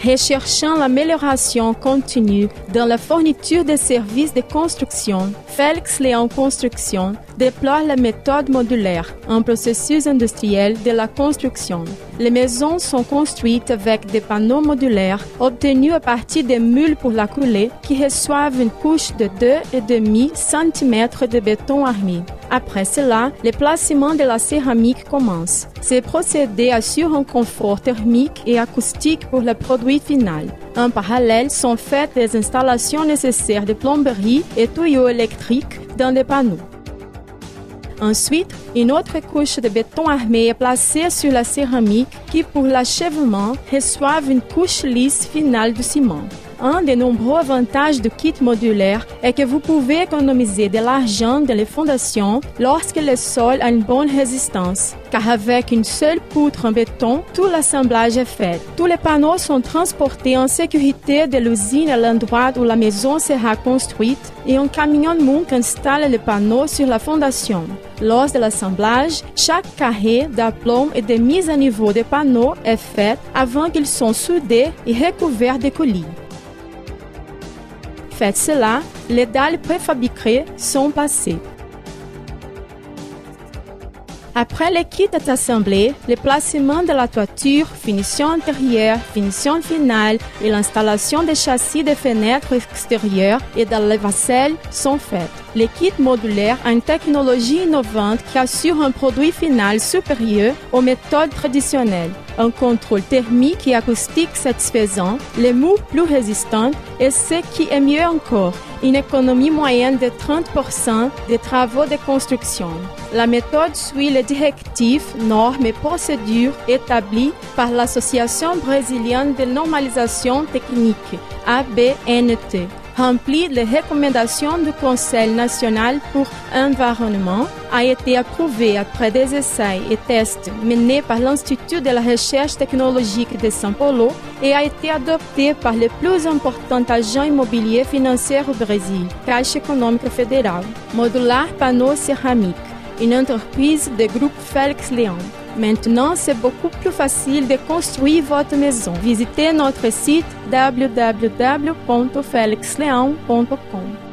Recherchant l'amélioration continue dans la fourniture des services de construction, Félix Léon Construction déploie la méthode modulaire, un processus industriel de la construction. Les maisons sont construites avec des panneaux modulaires obtenus à partir des moules pour la coulée qui reçoivent une couche de 2,5 cm de béton armé. Après cela, le placement de la céramique commence. Ce procédé assure un confort thermique et acoustique pour le produit final. En parallèle, sont faites les installations nécessaires de plomberie et tuyaux électriques dans les panneaux. Ensuite, une autre couche de béton armé est placée sur la céramique qui, pour l'achèvement, reçoit une couche lisse finale de ciment. Un des nombreux avantages du kit modulaire est que vous pouvez économiser de l'argent dans les fondations lorsque le sol a une bonne résistance, car avec une seule poutre en béton, tout l'assemblage est fait. Tous les panneaux sont transportés en sécurité de l'usine à l'endroit où la maison sera construite et un camion monte installe les panneaux sur la fondation. Lors de l'assemblage, chaque carré d'aplomb et de mise à niveau des panneaux est fait avant qu'ils soient soudés et recouverts de coulis. Fait cela, les dalles préfabriquées sont passées. Après le kit est assemblé, le placement de la toiture, finition intérieure, finition finale et l'installation des châssis de fenêtres extérieures et de la vaisselle sont faits. Le kit modulaire a une technologie innovante qui assure un produit final supérieur aux méthodes traditionnelles, un contrôle thermique et acoustique satisfaisant, les mous plus résistants et ce qui est mieux encore, une économie moyenne de 30% des travaux de construction. La méthode suit les directives, normes et procédures établies par l'Association brésilienne de normalisation technique, ABNT, remplie les recommandations du Conseil national pour l'environnement, a été approuvée après des essais et tests menés par l'Institut de la recherche technologique de São Paulo et a été adoptée par le plus important agent immobilier financier au Brésil, Caixa Econômica Federal. Modular Panneaux Céramique, une entreprise du groupe Félix Léon. Maintenant, c'est beaucoup plus facile de construire votre maison. Visitez notre site www.felixleão.com.